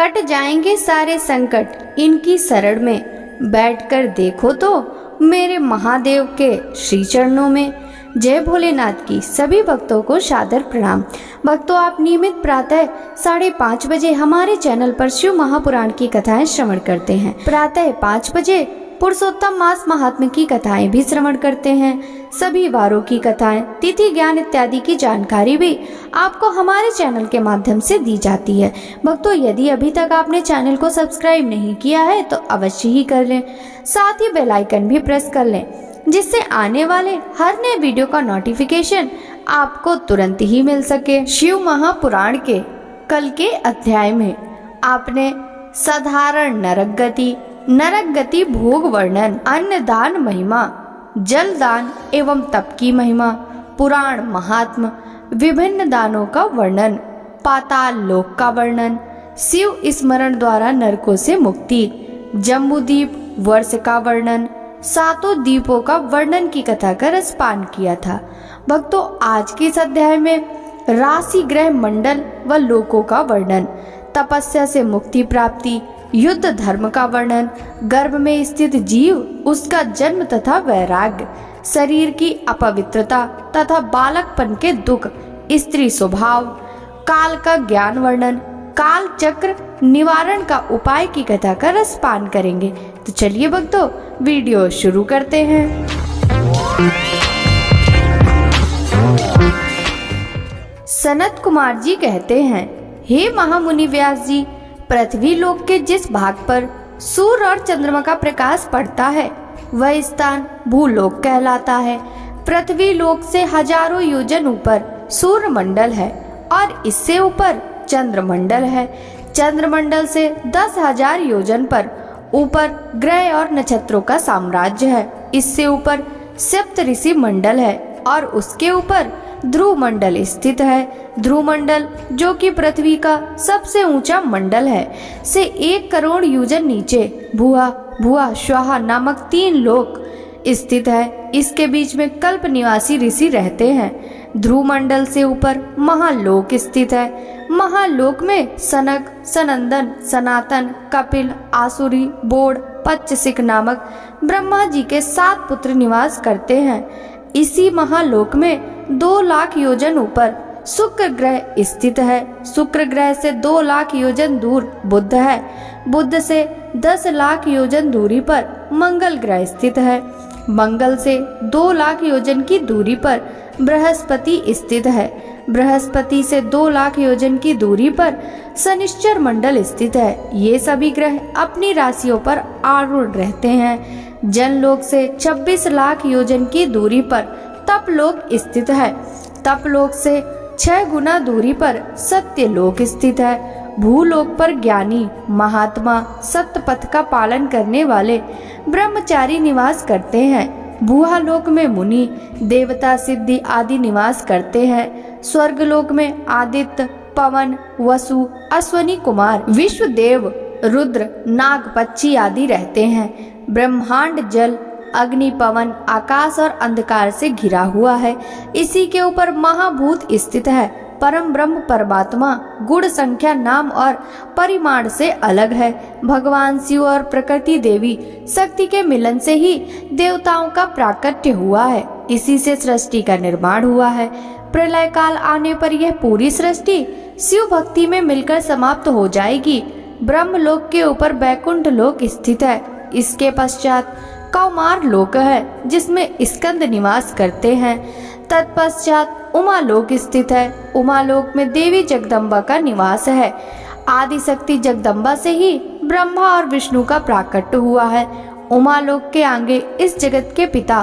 Cut जाएंगे सारे संकट इनकी शरण में। बैठकर देखो तो मेरे महादेव के श्री चरणों में। जय भोलेनाथ की सभी भक्तों को सादर प्रणाम। भक्तों, आप नियमित प्रातः 5:30 बजे हमारे चैनल पर शिव महापुराण की कथाएं श्रवण करते हैं। प्रातः 5 बजे पुरुषोत्तम मास महात्म्य की कथाएं भी श्रवण करते हैं। सभी वारों की कथाएं, तिथि ज्ञान इत्यादि की जानकारी भी आपको हमारे चैनल के माध्यम से दी जाती है। भक्तों, यदि अभी तक आपने चैनल को सब्सक्राइब नहीं किया है तो अवश्य ही कर लें। साथ ही बेल आइकन भी प्रेस कर लें, जिससे आने वाले हर नए वीडियो का नोटिफिकेशन आपको तुरंत ही मिल सके। शिव महापुराण के कल के अध्याय में आपने साधारण नरक गति भोग वर्णन, अन्नदान महिमा, जल दान एवं तप की महिमा, पुराण महात्म, विभिन्न दानों का वर्णन, पाताल लोक का वर्णन, शिव स्मरण द्वारा नरकों से मुक्ति, जम्बूदीप वर्ष का वर्णन, 7 द्वीपों का वर्णन की कथा का रसपान किया था। भक्तों, आज के इस अध्याय में राशि ग्रह मंडल व लोकों का वर्णन, तपस्या से मुक्ति प्राप्ति, युद्ध धर्म का वर्णन, गर्भ में स्थित जीव उसका जन्म तथा वैराग्य, शरीर की अपवित्रता तथा बालकपन के दुख, स्त्री स्वभाव, काल का ज्ञान वर्णन, काल चक्र निवारण का उपाय की कथा का रसपान करेंगे। तो चलिए भक्तों, वीडियो शुरू करते हैं। सनत कुमार जी कहते हैं, हे महामुनि व्यास जी, पृथ्वी लोक के जिस भाग पर सूर्य और चंद्रमा का प्रकाश पड़ता है वह स्थान भूलोक कहलाता है। पृथ्वी लोक से हजारों योजन ऊपर सूर्य मंडल है और इससे ऊपर चंद्रमंडल है। चंद्रमंडल से 10,000 योजन पर ऊपर ग्रह और नक्षत्रों का साम्राज्य है। इससे ऊपर सप्त ऋषि मंडल है और उसके ऊपर ध्रुव मंडल स्थित है। ध्रुव मंडल, जो कि पृथ्वी का सबसे ऊंचा मंडल है, से 1 करोड़ योजन नीचे भुआ स्वाहा नामक 3 लोक स्थित है। इसके बीच में कल्प निवासी ऋषि रहते हैं। ध्रुव मंडल से ऊपर महालोक स्थित है। महालोक में सनक, सनंदन, सनातन, कपिल, आसुरी, बोड़, पच्चसिक नामक ब्रह्मा जी के 7 पुत्र निवास करते हैं। इसी महालोक में 2 लाख योजन ऊपर शुक्र ग्रह स्थित है। शुक्र ग्रह से 2 लाख योजन दूर बुध है। बुध से 10 लाख योजन दूरी पर मंगल ग्रह स्थित है। मंगल से 2 लाख योजन की दूरी पर बृहस्पति स्थित है। बृहस्पति से 2 लाख योजन की दूरी पर शनिश्चर मंडल स्थित है। ये सभी ग्रह अपनी राशियों पर आरूढ़ रहते हैं। जनलोक से 26 लाख योजन की दूरी पर तपलोक स्थित है। तपलोक से 6 गुना दूरी पर सत्यलोक स्थित है। भूलोक पर ज्ञानी, महात्मा, सत्य पथ का पालन करने वाले ब्रह्मचारी निवास करते हैं। भूहालोक में मुनि, देवता, सिद्धि आदि निवास करते हैं। स्वर्गलोक में आदित्य, पवन, वसु, अश्वनी कुमार, विश्वदेव, रुद्र, नाग, पक्षी आदि रहते हैं। ब्रह्मांड जल, अग्नि, पवन, आकाश और अंधकार से घिरा हुआ है। इसी के ऊपर महाभूत स्थित है। परम ब्रह्म परमात्मा गुण, संख्या, नाम और परिमाण से अलग है। भगवान शिव और प्रकृति देवी शक्ति के मिलन से ही देवताओं का प्राकट्य हुआ है। इसी से सृष्टि का निर्माण हुआ है। प्रलय काल आने पर यह पूरी सृष्टि शिव भक्ति में मिलकर समाप्त हो जाएगी। ब्रह्मलोक के ऊपर बैकुंठ लोक स्थित है। इसके पश्चात कौमार लोक है, जिसमें स्कंद निवास करते हैं। तत्पश्चात उमालोक स्थित है। उमालोक में देवी जगदम्बा का निवास है। आदिशक्ति जगदम्बा से ही ब्रह्मा और विष्णु का प्राकट्य हुआ है। उमालोक के आगे इस जगत के पिता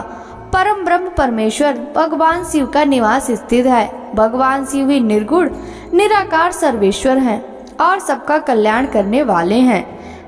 परम ब्रह्म परमेश्वर भगवान शिव का निवास स्थित है। भगवान शिव ही निर्गुण, निराकार, सर्वेश्वर हैं और सबका कल्याण करने वाले हैं।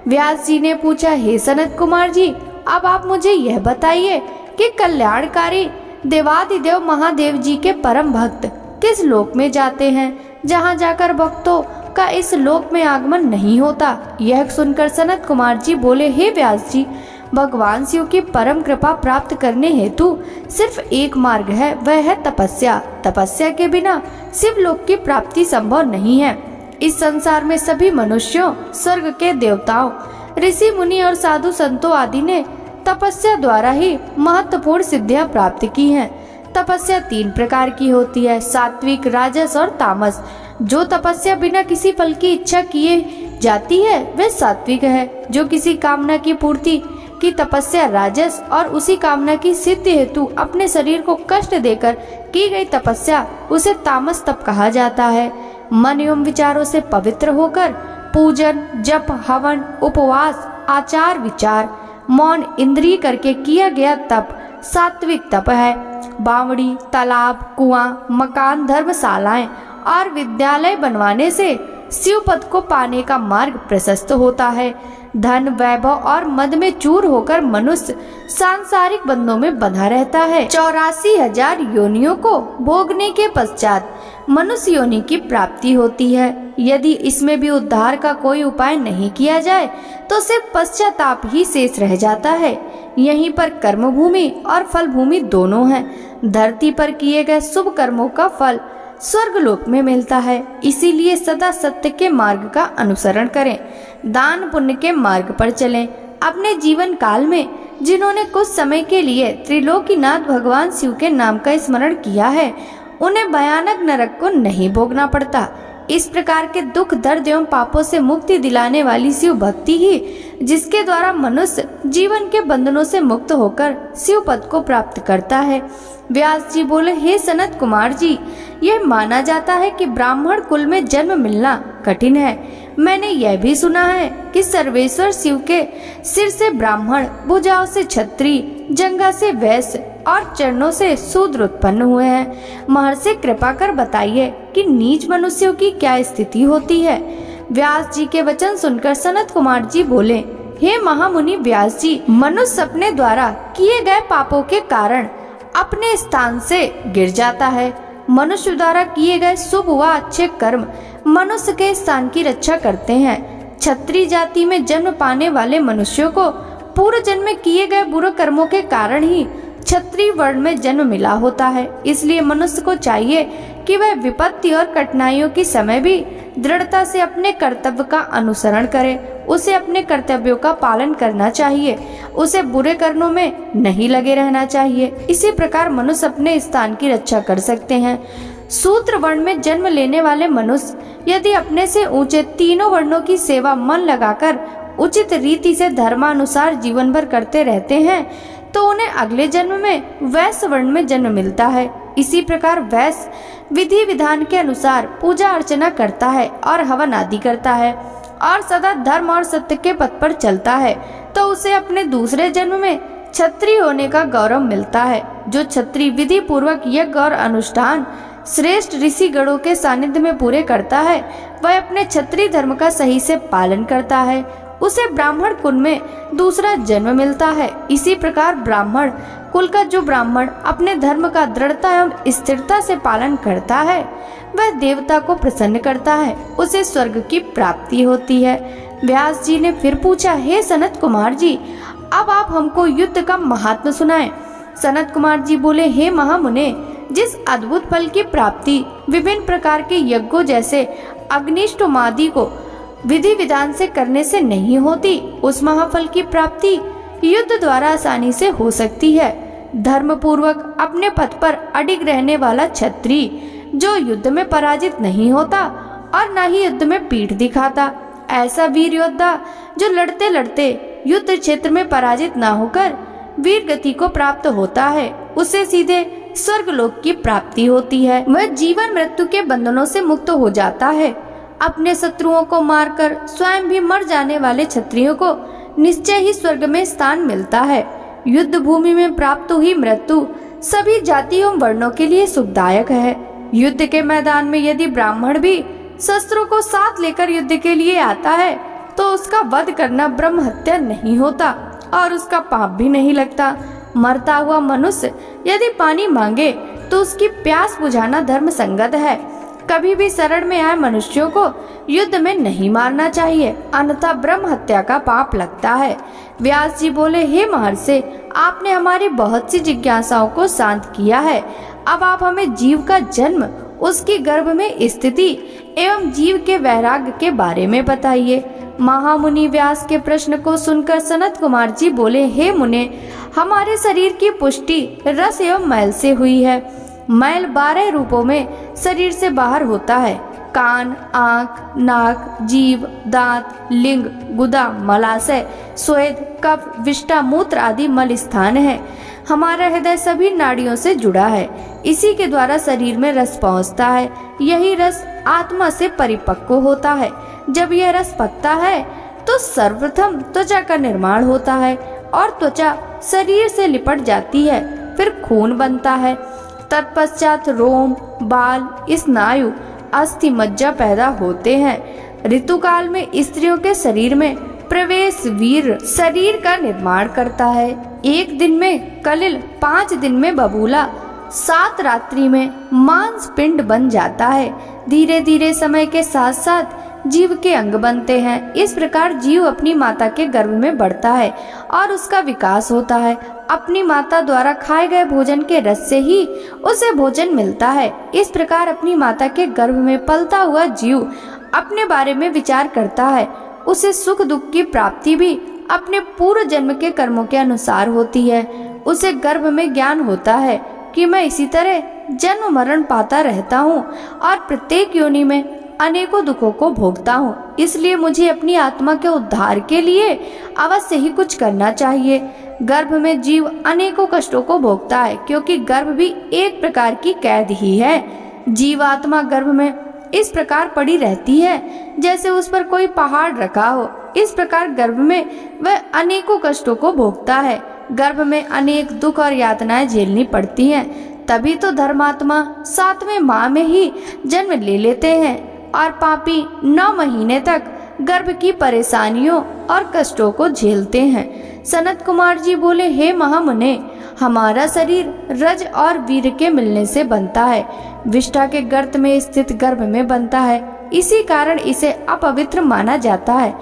व्यास जी ने पूछा, हे सनत कुमार जी, अब आप मुझे यह बताइए कि कल्याणकारी देवादिदेव महादेव जी के परम भक्त किस लोक में जाते हैं, जहां जाकर भक्तों का इस लोक में आगमन नहीं होता। यह सुनकर सनत कुमार जी बोले, हे व्यास जी, भगवान शिव की परम कृपा प्राप्त करने हेतु सिर्फ एक मार्ग है, वह है तपस्या। तपस्या के बिना शिव लोक की प्राप्ति संभव नहीं है। इस संसार में सभी मनुष्यों, स्वर्ग के देवताओं, ऋषि मुनि और साधु संतों आदि ने तपस्या द्वारा ही महत्वपूर्ण सिद्धियां प्राप्त की हैं। तपस्या 3 प्रकार की होती है, सात्विक, राजस और तामस। जो तपस्या बिना किसी फल की इच्छा किए जाती है वह सात्विक है। जो किसी कामना की पूर्ति की तपस्या राजस, और उसी कामना की सिद्धि हेतु अपने शरीर को कष्ट देकर की गई तपस्या उसे तामस तप कहा जाता है। मन एवं विचारों से पवित्र होकर पूजन, जप, हवन, उपवास, आचार विचार, मौन, इंद्रिय करके किया गया तप सात्विक तप है। बावड़ी, तालाब, कुआं, मकान, धर्मशालाएं और विद्यालय बनवाने से शिव पद को पाने का मार्ग प्रशस्त होता है। धन, वैभव और मद में चूर होकर मनुष्य सांसारिक बंधनों में बंधा रहता है। 84,000 योनियों को भोगने के पश्चात मनुष्य योनि की प्राप्ति होती है। यदि इसमें भी उद्धार का कोई उपाय नहीं किया जाए तो सिर्फ पश्चाताप ही शेष रह जाता है। यहीं पर कर्म भूमि और फल भूमि दोनों हैं। धरती पर किए गए शुभ कर्मों का फल स्वर्ग लोक में मिलता है। इसीलिए सदा सत्य के मार्ग का अनुसरण करें, दान पुण्य के मार्ग पर चलें। अपने जीवन काल में जिन्होंने कुछ समय के लिए त्रिलोकीनाथ भगवान शिव के नाम का स्मरण किया है उन्हें भयानक नरक को नहीं भोगना पड़ता। इस प्रकार के दुख, दर्द एवं पापों से मुक्ति दिलाने वाली शिव भक्ति ही जिसके द्वारा मनुष्य जीवन के बंधनों से मुक्त होकर शिव पद को प्राप्त करता है। व्यास जी बोले, हे सनत कुमार जी, यह माना जाता है कि ब्राह्मण कुल में जन्म मिलना कठिन है। मैंने यह भी सुना है कि सर्वेश्वर शिव के सिर से ब्राह्मण, भुजाओं से क्षत्रिय, जंघा से वैश्य और चरणों से शूद्र उत्पन्न हुए हैं। महर्षि कृपा कर बताइए कि नीच मनुष्यों की क्या स्थिति होती है। व्यास जी के वचन सुनकर सनत कुमार जी बोले, हे महामुनि व्यास जी, मनुष्य अपने द्वारा किए गए पापों के कारण अपने स्थान से गिर जाता है। मनुष्य द्वारा किए गए शुभ व अच्छे कर्म मनुष्य के स्थान की रक्षा करते हैं। क्षत्रिय जाति में जन्म पाने वाले मनुष्यों को पूर्व जन्म में किए गए बुरे कर्मों के कारण ही क्षत्रिय वर्ण में जन्म मिला होता है। इसलिए मनुष्य को चाहिए कि वह विपत्ति और कठिनाइयों के समय भी दृढ़ता से अपने कर्तव्य का अनुसरण करे। उसे अपने कर्तव्यों का पालन करना चाहिए, उसे बुरे कर्मों में नहीं लगे रहना चाहिए। इसी प्रकार मनुष्य अपने स्थान की रक्षा कर सकते हैं। शूद्र वर्ण में जन्म लेने वाले मनुष्य यदि अपने से ऊंचे तीनों वर्णों की सेवा मन लगाकर उचित रीति से धर्मानुसार जीवन भर करते रहते हैं तो उन्हें अगले जन्म में वैश्य वर्ण में जन्म मिलता है। इसी प्रकार वैश्य विधि विधान के अनुसार पूजा अर्चना करता है और हवन आदि करता है और सदा धर्म और सत्य के पथ पर चलता है तो उसे अपने दूसरे जन्म में क्षत्रिय होने का गौरव मिलता है। जो क्षत्रिय विधि पूर्वक यज्ञ और अनुष्ठान श्रेष्ठ ऋषि गणों के सानिध्य में पूरे करता है वह अपने क्षत्रिय धर्म का सही से पालन करता है, उसे ब्राह्मण कुल में दूसरा जन्म मिलता है। इसी प्रकार ब्राह्मण कुल का जो ब्राह्मण अपने धर्म का दृढ़ता एवं स्थिरता से पालन करता है वह देवता को प्रसन्न करता है, उसे स्वर्ग की प्राप्ति होती है। व्यास जी ने फिर पूछा, हे सनत कुमार जी, अब आप हमको युद्ध का महात्म सुनाएं। सनत कुमार जी बोले, हे महामुने, जिस अद्भुत फल की प्राप्ति विभिन्न प्रकार के यज्ञों जैसे अग्निष्टोमादि को विधि विधान से करने से नहीं होती, उस महाफल की प्राप्ति युद्ध द्वारा आसानी से हो सकती है। धर्म पूर्वक अपने पथ पर अडिग रहने वाला क्षत्रिय जो युद्ध में पराजित नहीं होता और न ही युद्ध में पीठ दिखाता, ऐसा वीर योद्धा जो लड़ते लड़ते युद्ध क्षेत्र में पराजित न होकर वीर गति को प्राप्त होता है, उसे सीधे स्वर्ग लोक की प्राप्ति होती है। वह जीवन मृत्यु के बंधनों से मुक्त हो जाता है। अपने शत्रुओं को मारकर स्वयं भी मर जाने वाले क्षत्रियों को निश्चय ही स्वर्ग में स्थान मिलता है। युद्ध भूमि में प्राप्त हुई मृत्यु सभी जातियों वर्णों के लिए सुखदायक है। युद्ध के मैदान में यदि ब्राह्मण भी शस्त्रों को साथ लेकर युद्ध के लिए आता है तो उसका वध करना ब्रह्म हत्या नहीं होता और उसका पाप भी नहीं लगता। मरता हुआ मनुष्य यदि पानी मांगे तो उसकी प्यास बुझाना धर्म संगत है। कभी भी शरण में आए मनुष्यों को युद्ध में नहीं मारना चाहिए, अन्यथा ब्रह्म हत्या का पाप लगता है। व्यास जी बोले, हे महर्षि, आपने हमारी बहुत सी जिज्ञासाओं को शांत किया है। अब आप हमें जीव का जन्म, उसकी गर्भ में स्थिति एवं जीव के वैराग्य के बारे में बताइए। महामुनि व्यास के प्रश्न को सुनकर सनत कुमार जी बोले, हे मुने, हमारे शरीर की पुष्टि रस एवं मैल से हुई है। मैल 12 रूपों में शरीर से बाहर होता है। कान, आँख, नाक, जीभ, दांत, लिंग, गुदा, मलाशय, स्वेद, कफ, विष्ठा, मूत्र आदि मल स्थान है। हमारा हृदय सभी नाड़ियों से जुड़ा है। इसी के द्वारा शरीर में रस पहुँचता है। यही रस आत्मा से परिपक्व होता है। जब यह रस पकता है तो सर्वप्रथम त्वचा का निर्माण होता है और त्वचा शरीर से लिपट जाती है। फिर खून बनता है। तत्पश्चात रोम, बाल, स्नायु, अस्थि, मज्जा पैदा होते हैं। ऋतुकाल में स्त्रियों के शरीर में प्रवेश वीर शरीर का निर्माण करता है। 1 दिन में कलिल, 5 दिन में बबूला, 7 रात्रि में मांस पिंड बन जाता है। धीरे धीरे समय के साथ साथ जीव के अंग बनते हैं। इस प्रकार जीव अपनी माता के गर्भ में बढ़ता है और उसका विकास होता है। अपनी माता द्वारा खाए गए भोजन के रस से ही उसे भोजन मिलता है। इस प्रकार अपनी माता के गर्भ में पलता हुआ जीव अपने बारे में विचार करता है। उसे सुख दुख की प्राप्ति भी अपने पूर्व जन्म के कर्मों के अनुसार होती है। उसे गर्भ में ज्ञान होता है कि मैं इसी तरह जन्म मरण पाता रहता हूँ और प्रत्येक योनि में अनेकों दुखों को भोगता हूँ। इसलिए मुझे अपनी आत्मा के उद्धार के लिए अवश्य ही कुछ करना चाहिए। गर्भ में जीव अनेकों कष्टों को भोगता है, क्योंकि गर्भ भी एक प्रकार की कैद ही है। जीवात्मा गर्भ में इस प्रकार पड़ी रहती है जैसे उस पर कोई पहाड़ रखा हो। इस प्रकार गर्भ में वह अनेकों कष्टों को भोगता है। गर्भ में अनेक दुख और यातनाएं झेलनी पड़ती हैं। तभी तो धर्मात्मा 7वें माह में ही जन्म ले लेते हैं और पापी 9 महीने तक गर्भ की परेशानियों और कष्टों को झेलते हैं। सनत कुमार जी बोले, हे महामुने, हमारा शरीर रज और वीर के मिलने से बनता है। विष्ठा के गर्त में स्थित गर्भ में बनता है। इसी कारण इसे अपवित्र माना जाता है।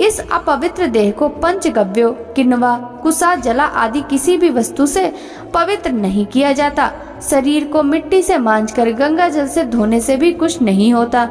इस अपवित्र देह को पंचगव्यों, किन्वा, कुसा, जला आदि किसी भी वस्तु से पवित्र नहीं किया जाता। शरीर को मिट्टी से मांजकर गंगा जल से धोने से भी कुछ नहीं होता।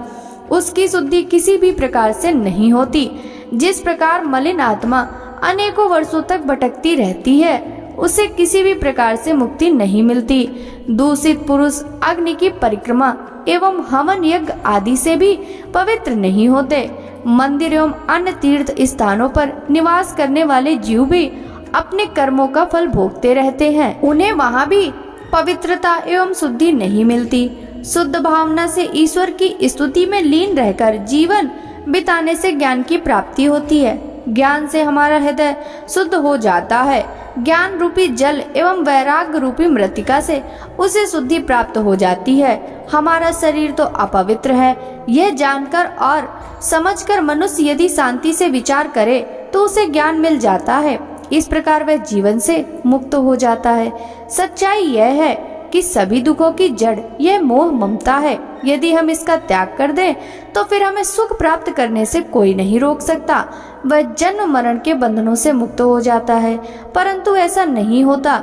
उसकी शुद्धि किसी भी प्रकार से नहीं होती। जिस प्रकार मलिन आत्मा अनेकों वर्षों तक भटकती रहती है, उसे किसी भी प्रकार से मुक्ति नहीं मिलती। दूषित पुरुष अग्नि की परिक्रमा एवं हवन यज्ञ आदि से भी पवित्र नहीं होते। मंदिर एवं अन्य तीर्थ स्थानों पर निवास करने वाले जीव भी अपने कर्मों का फल भोगते रहते हैं। उन्हें वहाँ भी पवित्रता एवं शुद्धि नहीं मिलती। शुद्ध भावना से ईश्वर की स्तुति में लीन रहकर जीवन बिताने से ज्ञान की प्राप्ति होती है। ज्ञान से हमारा हृदय शुद्ध हो जाता है। ज्ञान रूपी जल एवं वैराग्य रूपी मृतिका से उसे शुद्धि प्राप्त हो जाती है। हमारा शरीर तो अपवित्र है, यह जानकर और समझकर मनुष्य यदि शांति से विचार करे तो उसे ज्ञान मिल जाता है। इस प्रकार वह जीवन से मुक्त हो जाता है। सच्चाई यह है कि सभी दुखों की जड़ यह मोह ममता है। यदि हम इसका त्याग कर दें तो फिर हमें सुख प्राप्त करने से कोई नहीं रोक सकता। वह जन्म मरण के बंधनों से मुक्त हो जाता है। परंतु ऐसा नहीं होता,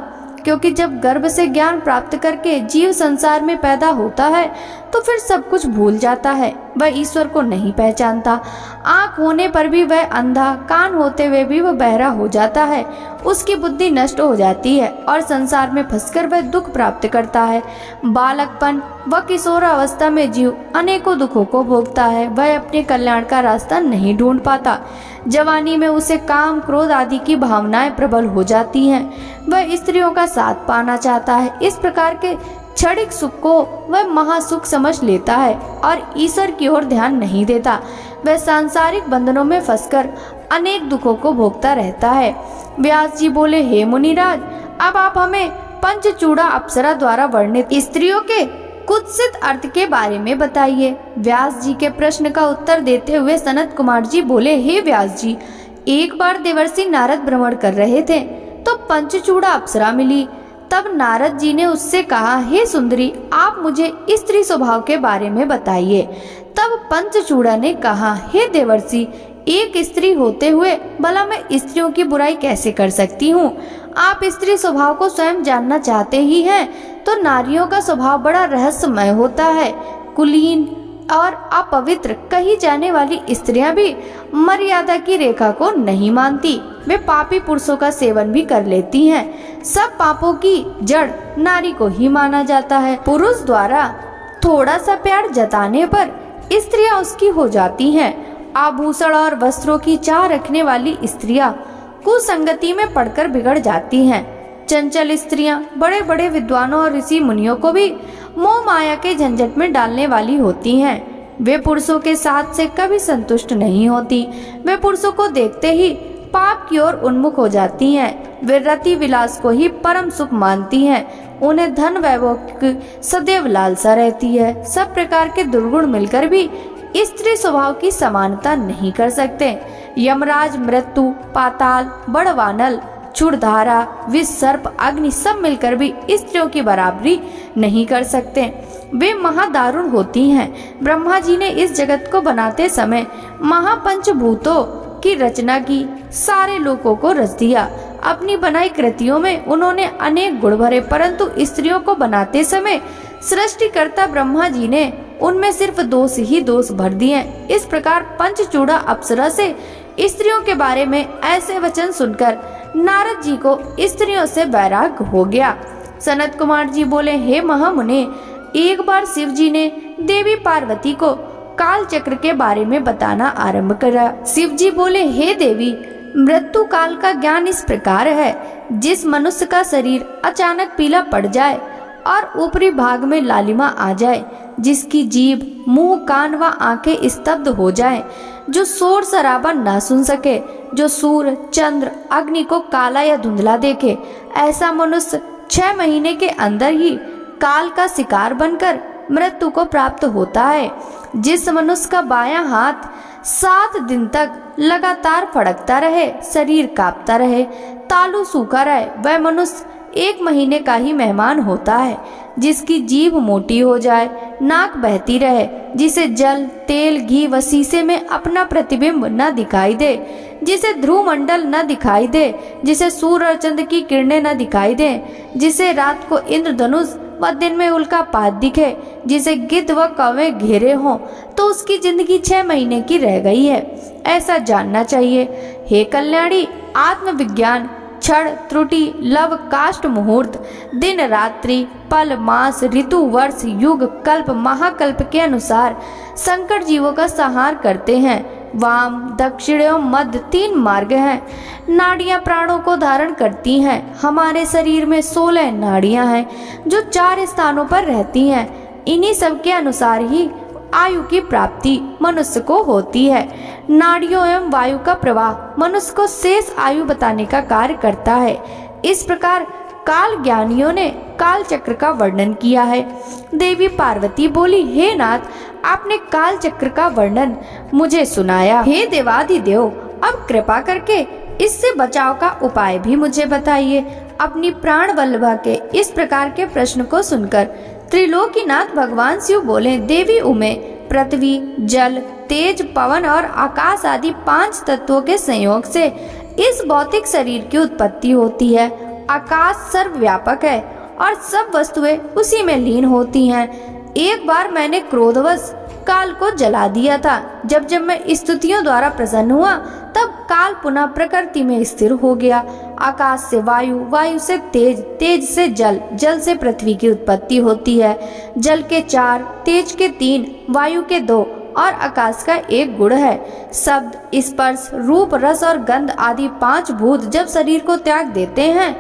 क्योंकि जब गर्भ से ज्ञान प्राप्त करके जीव संसार में पैदा होता है तो फिर सब कुछ भूल जाता है। वह ईश्वर को नहीं पहचानता। आँख होने पर भी वह अंधा, कान होते हुए भी वह बहरा हो जाता है। उसकी बुद्धि नष्ट हो जाती है और संसार में फंसकर वह दुख प्राप्त करता है। बालकपन व किशोरावस्था में जीव अनेकों दुखों को भोगता है। वह अपने कल्याण का रास्ता नहीं ढूंढ पाता। जवानी में उसे काम, क्रोध आदि की भावनाएं प्रबल हो जाती हैं। वह स्त्रियों का साथ पाना चाहता है। इस प्रकार के क्षणिक सुख को वह महासुख समझ लेता है और ईश्वर की ओर ध्यान नहीं देता। वह सांसारिक बंधनों में फंसकर अनेक दुखों को भोगता रहता है। व्यास जी बोले, हे मुनिराज, अब आप हमें पंचचूड़ा अप्सरा द्वारा वर्णित स्त्रियों के कुत्सित अर्थ के बारे में बताइए। व्यास जी के प्रश्न का उत्तर देते हुए सनत कुमार जी बोले, हे व्यास जी, एक बार देवर्षि नारद भ्रमण कर रहे थे तो पंचचूड़ा अप्सरा मिली। तब नारद जी ने उससे कहा, हे सुंदरी, आप मुझे स्त्री स्वभाव के बारे में बताइए। तब पंचचूड़ा ने कहा, हे देवर्षि, एक स्त्री होते हुए भला मैं स्त्रियों की बुराई कैसे कर सकती हूँ? आप स्त्री स्वभाव को स्वयं जानना चाहते ही हैं तो नारियों का स्वभाव बड़ा रहस्यमय होता है। कुलीन, और अपवित्र कही जाने वाली स्त्रियां भी मर्यादा की रेखा को नहीं मानती। वे पापी पुरुषों का सेवन भी कर लेती हैं। सब पापों की जड़ नारी को ही माना जाता है। पुरुष द्वारा थोड़ा सा प्यार जताने पर स्त्रियां उसकी हो जाती हैं। आभूषण और वस्त्रों की चाह रखने वाली स्त्रियां कुसंगति में पड़कर बिगड़ जाती हैं। चंचल स्त्रियां बड़े बड़े विद्वानों और ऋषि मुनियों को भी मोह माया के झंझट में डालने वाली होती हैं। वे पुरुषों के साथ से कभी संतुष्ट नहीं होती। वे पुरुषों को देखते ही पाप की ओर उन्मुख हो जाती हैं। वे रति विलास को ही परम सुख मानती हैं। उन्हें धन वैभव की सदैव लालसा रहती है। सब प्रकार के दुर्गुण मिलकर भी स्त्री स्वभाव की समानता नहीं कर सकते। यमराज, मृत्यु, पाताल, बड़वानल, चूड़धारा, विष, सर्प, अग्नि सब मिलकर भी स्त्रियों की बराबरी नहीं कर सकते। वे महादारुण होती हैं। ब्रह्मा जी ने इस जगत को बनाते समय महापंचभूतों की रचना की, सारे लोगों को रच दिया। अपनी बनाई कृतियों में उन्होंने अनेक गुण भरे, परंतु स्त्रियों को बनाते समय सृष्टिकर्ता ब्रह्मा जी ने उनमें सिर्फ दोष ही दोष भर दिए। इस प्रकार पंचचूड़ा अप्सरा से स्त्रियों के बारे में ऐसे वचन सुनकर नारद जी को स्त्रियों से वैराग्य हो गया। सनत कुमार जी बोले, हे महामुने, एक बार शिव जी ने देवी पार्वती को काल चक्र के बारे में बताना आरंभ करा। शिव जी बोले, हे देवी, मृत्यु काल का ज्ञान इस प्रकार है, जिस मनुष्य का शरीर अचानक पीला पड़ जाए और ऊपरी भाग में लालिमा आ जाए, जिसकी जीभ, मुंह, कान व आंखें स्तब्ध हो जाएं, जो शोर शराबा ना सुन सके, जो सूर्य, चंद्र, अग्नि को काला या धुंधला देखे, ऐसा मनुष्य 6 महीने के अंदर ही काल का शिकार बनकर मृत्यु को प्राप्त होता है। जिस मनुष्य का बायां हाथ 7 दिन तक लगातार फड़कता रहे, शरीर कांपता रहे, तालू सूखा रहे, वह मनुष्य 1 महीने का ही मेहमान होता है। जिसकी जीभ मोटी हो जाए, नाक बहती रहे, जिसे जल, तेल, घी व शीशे में अपना प्रतिबिंब न दिखाई दे, जिसे ध्रुव मंडल न दिखाई दे, जिसे सूर्य और चंद्र की किरणें न दिखाई दे, जिसे रात को इंद्रधनुष व दिन में उल्का पात दिखे, जिसे गिद्ध व कौवे घेरे हों, तो उसकी जिंदगी 6 महीने की रह गई है, ऐसा जानना चाहिए। हे कल्याणी, आत्मविज्ञान, क्षण, त्रुटि, लव, काष्ठ, मुहूर्त, दिन, रात्रि, पल, मास, ऋतु, वर्ष, युग, कल्प, महाकल्प के अनुसार संकट जीवों का संहार करते हैं। वाम, दक्षिण एवं मध्य 3 मार्ग हैं। नाड़ियां प्राणों को धारण करती हैं। हमारे शरीर में 16 नाड़ियां हैं, जो 4 स्थानों पर रहती हैं। इन्हीं सब के अनुसार ही आयु की प्राप्ति मनुष्य को होती है। नाड़ियों एवं वायु का प्रवाह मनुष्य को शेष आयु बताने का कार्य करता है। इस प्रकार काल ज्ञानियों ने काल चक्र का वर्णन किया है। देवी पार्वती बोली, हे नाथ, आपने काल चक्र का वर्णन मुझे सुनाया। हे देवाधिदेव, अब कृपा करके इससे बचाव का उपाय भी मुझे बताइए। अपनी प्राण वल्लभा के इस प्रकार के प्रश्न को सुनकर त्रिलोकीनाथ भगवान शिव बोले, देवी उमे, पृथ्वी, जल, तेज, पवन और आकाश आदि 5 तत्वों के संयोग से इस भौतिक शरीर की उत्पत्ति होती है। आकाश सर्वव्यापक है और सब वस्तुएं उसी में लीन होती हैं। एक बार मैंने क्रोधवश काल को जला दिया था। जब जब मैं स्तुतियों द्वारा प्रसन्न हुआ, तब काल पुनः प्रकृति में स्थिर हो गया। आकाश से वायु, वायु से तेज, तेज से जल, जल से पृथ्वी की उत्पत्ति होती है। जल के 4, तेज के 3, वायु के 2 और आकाश का 1 गुण है। शब्द, स्पर्श, रूप, रस और गंध आदि 5 भूत जब शरीर को त्याग देते हैं,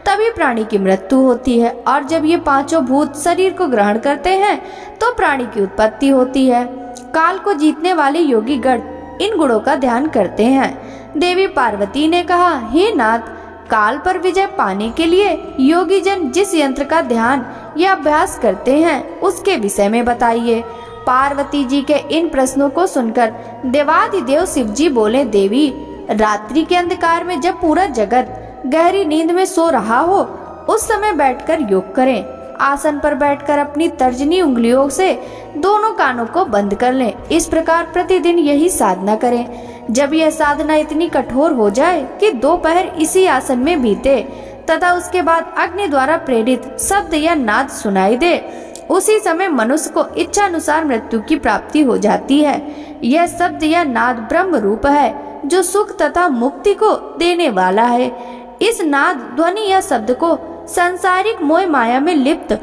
तभी प्राणी की मृत्यु होती है, और जब ये 5 भूत शरीर को ग्रहण करते हैं, तो प्राणी की उत्पत्ति होती है। काल को जीतने वाले योगी गण इन गुणों का ध्यान करते हैं। देवी पार्वती ने कहा, हे नाथ, काल पर विजय पाने के लिए योगी जन जिस यंत्र का ध्यान या अभ्यास करते हैं, उसके विषय में बताइए। पार्वती जी के इन प्रश्नों को सुनकर देवाधिदेव शिव जी बोले, देवी, रात्रि के अंधकार में जब पूरा जगत गहरी नींद में सो रहा हो, उस समय बैठकर योग करें। आसन पर बैठकर अपनी तर्जनी उंगलियों से दोनों कानों को बंद कर लें। इस प्रकार प्रतिदिन यही साधना करें। जब यह साधना इतनी कठोर हो जाए कि 2 पहर इसी आसन में बीते तथा उसके बाद अग्नि द्वारा प्रेरित शब्द या नाद सुनाई दे, उसी समय मनुष्य को इच्छा अनुसार मृत्यु की प्राप्ति हो जाती है। यह शब्द या नाद ब्रह्म रूप है जो सुख तथा मुक्ति को देने वाला है। इस नाद ध्वनि या शब्द को सांसारिक मोह माया में लिप्त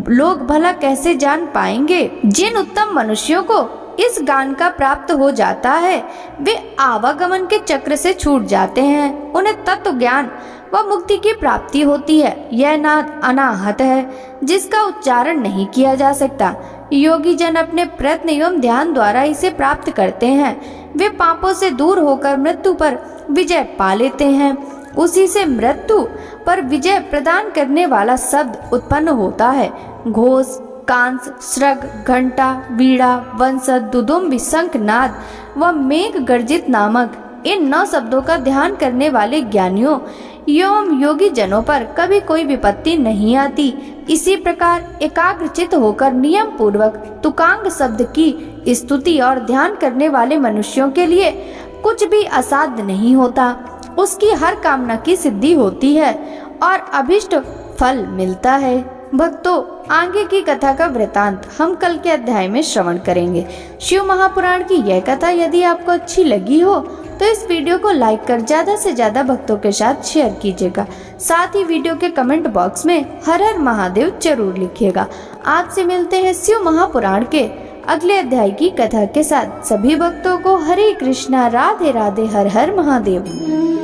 लोग भला कैसे जान पाएंगे। जिन उत्तम मनुष्यों को इस गान का प्राप्त हो जाता है वे आवागमन के चक्र से छूट जाते हैं, उन्हें तत्व ज्ञान व मुक्ति की प्राप्ति होती है। यह नाद अनाहत है जिसका उच्चारण नहीं किया जा सकता। योगी जन अपने प्रयत्न एवं ध्यान द्वारा इसे प्राप्त करते हैं। वे पापों से दूर होकर मृत्यु पर विजय पा लेते हैं। उसी से मृत्यु पर विजय प्रदान करने वाला शब्द उत्पन्न होता है। घोष, कांस, श्रग, घंटा, वीणा, वंशद, दुदुम्बी, शंख, नाद व मेघ गर्जित नामक इन 9 शब्दों का ध्यान करने वाले ज्ञानियों एवं योगी जनों पर कभी कोई विपत्ति नहीं आती। इसी प्रकार एकाग्रचित होकर नियम पूर्वक तुकांग शब्द की स्तुति और ध्यान करने वाले मनुष्यों के लिए कुछ भी असाध्य नहीं होता। उसकी हर कामना की सिद्धि होती है और अभिष्ट फल मिलता है। भक्तों, आगे की कथा का वृतांत हम कल के अध्याय में श्रवण करेंगे। शिव महापुराण की यह कथा यदि आपको अच्छी लगी हो तो इस वीडियो को लाइक कर ज्यादा से ज्यादा भक्तों के साथ शेयर कीजिएगा। साथ ही वीडियो के कमेंट बॉक्स में हर हर महादेव जरूर लिखिएगा। आज से मिलते हैं शिव महापुराण के अगले अध्याय की कथा के साथ। सभी भक्तों को हरे कृष्णा, राधे राधे, हर हर महादेव।